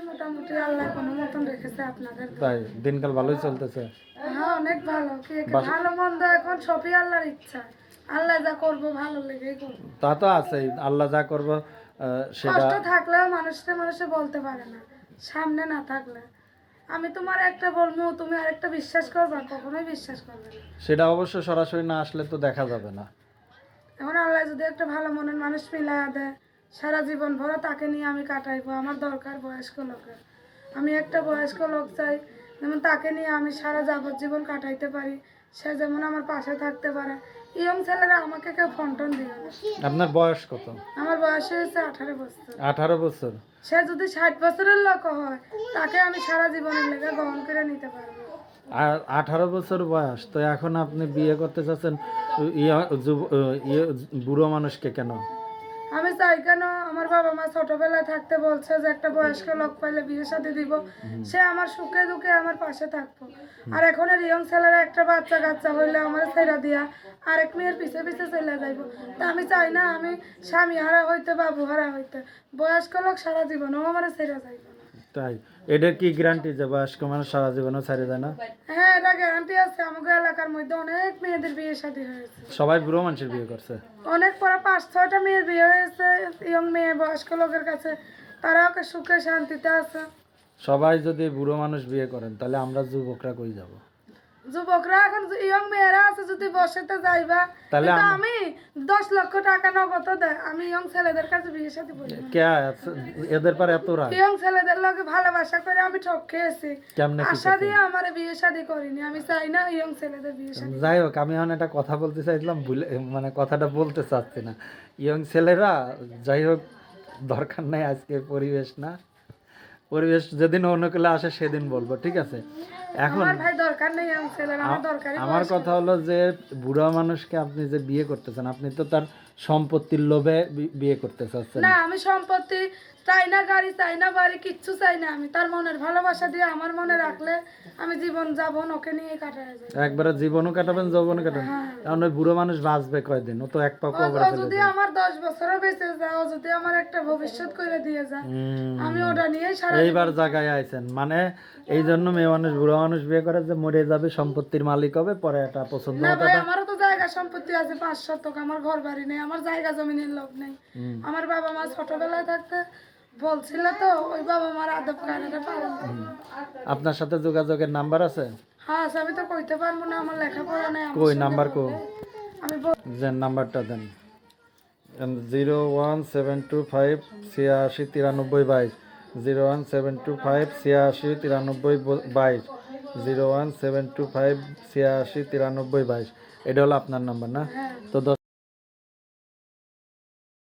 মোটামুটি আল্লাহ কোনো মতন রেখেছে আপনাদের। তাই দিনকাল ভালোই চলতেছে? হ্যাঁ অনেক ভালো। ভালো মন্দ এখন সবই আল্লাহর ইচ্ছা, আল্লাহ যা করবো ভালো লেগেই করবো। তা তো আছেই, আল্লাহ যা করবো সেটা। কষ্ট থাকলেও মানুষে বলতে পারে না, সামনে না থাকলে। আমি তোমার একটা বলবো, তুমি আরেকটা বিশ্বাস করবা? কখনোই বিশ্বাস করবে না। সেটা অবশ্য সরাসরি না আসলে তো দেখা যাবে না। এখন আল্লাহ যদি একটা ভালো মনের মানুষ মিলাইয়া দেয়, সারা জীবন ভরা তাকে নিয়ে আমি কাটাইবো। আমার দরকার বয়স্ক লোকের। আমি একটা বয়স্ক লোক চাই, যেমন তাকে নিয়ে আমি সারা যাবজ্জীবন কাটাইতে পারি, সে যেমন আমার পাশে থাকতে পারে। ইয়ং ছেলেরা আমাকে কেউ ফন্টন দিবে না। আপনার বয়স কত? আমার বয়স হয়েছে 18 বছর। 18 বছর? সে যদি 60 বছরের লোক হয়, তাকে আমি সারা জীবনের লেগে গ্রহণ করে নিতে পারবো। আর 18 বছর বয়স তো, এখন আপনি বিয়ে করতে চাচ্ছেন বুড়ো মানুষকে কেন? আমি চাই কেন, আমার বাবা মা ছোটবেলায় থাকতে বলছে যে একটা বয়স্ক লোক পাইলে বিয়ে শাদী দিব, সে আমার সুখে দুঃখে আমার পাশে থাকবো। আর এখন ইয়ং ছেলেরা একটা বাচ্চা কাচ্চা হইলে আমার ছেড়া দিয়া আরেক মেয়ের পিছে পিছে চলে যাইব। তা আমি চাই না আমি স্বামী হারা হইতে বাবু হারা হইতে, বয়স্ক লোক সারা জীবনও আমার ছেড়া যাইব না। তাই এটার কি গ্যারান্টি যে বয়স্ক মানুষ সারা জীবনও ছাড়ে যায় না? হ্যাঁ এটা গ্যারান্টি আছে। আমাদের এলাকার মধ্যে অনেক মেয়েদের বিয়ে শাদী হয়েছে। সবাই বুড়ো মানুষের বিয়ে করছে? অনেক পরে 5-6টা মেয়ের বিয়ে হয়েছে, ইয়ং মেয়ে বয়স্ক লোকের কাছে, তারাও সুখে শান্তিতে আছে। সবাই যদি বুড়ো মানুষ বিয়ে করেন তাহলে আমরা যুবকরা কই যাব? যুবকরা এখন ইয়ং মেয়েরা আছে যদি বসেতে যাইবা, তাহলে কিন্তু আমি 10 লক্ষ টাকা নগদ দেয়, আমি ইয়ং ছেলেদের কাছে বিয়ে শাদী করি না। কে এদের পর এত রাগ? ইয়ং ছেলেদের লগে ভালোবাসা করে আমি ঠক খেয়েছি, কেমনে কি আশা দিয়ে আমার বিয়ে শাদী করিনি। আমি চাই না ইয়ং ছেলেদের বিয়ে শাদী। যাই হোক, আমি এখন একটা কথা বলতে চাইছিলাম, মানে কথাটা বলতে চাচ্ছি না। ইয়ং ছেলেরা যাই হোক, দরকার নাই, আজকে পরিবেশ না, পরিবেশ যেদিন অনুকূলে আসে সেদিন বলবো, ঠিক আছে? এখন আমার ভাই দরকার নেই ইয়ং ছেলের, আমার দরকারই আমার কথা হলো যে বুড়া মানুষকে আপনি যে বিয়ে করতেছেন, আপনি তো তার সম্পত্তির লোভে বিয়ে করতে চাচ্ছেন না। আমি সম্পত্তি চাই না, গাড়ি চাই না, বাড়ি কিচ্ছু চাই না। আমি তার মনের ভালোবাসা দিয়ে আমার মনে রাখলে আমি জীবন যাপন ওকে নিয়ে কাটায় যাই। একবারে জীবনও কাটাবেন, যৌবনও কাটাবেন। কারণ ওই বুড়ো মানুষ বাঁচবে কয়দিন? ও তো এক পা কবরে ও ফেলে যদি দেবে। আমার 10 বছরও বেঁচে যায়, ও যদি আমার একটা ভবিষ্যৎ করে দিয়ে যায়, আমি ওটা নিয়ে সারা এইবার জায়গায় আইছেন মানে, এই জন্য মেয়ে মানুষ বুড়ো মানুষ বিয়ে করে যে মরে যাবে, সম্পত্তির মালিক হবে, পরে এটা পছন্দ না হবে। ভাই, আমারও তো জায়গা সম্পত্তি আছে 5 শতক, আমার ঘর বাড়ি নেই, আমার জায়গা জমিনের লোভ নেই। আমার বাবা মা ছোটবেলায় থাকতে বলছিল তো, ওই বাবা মার আদব কায়দাটা পালন করি। আপনার সাথে যোগাযোগের নাম্বার আছে? হ্যাঁ আমি তো কইতে পারবো না, আমার লেখাপড়া নেই। কই নাম্বার কো? আমি যে নাম্বারটা দেন। 01725 01725 01725 এটা হলো আপনার নাম্বার না?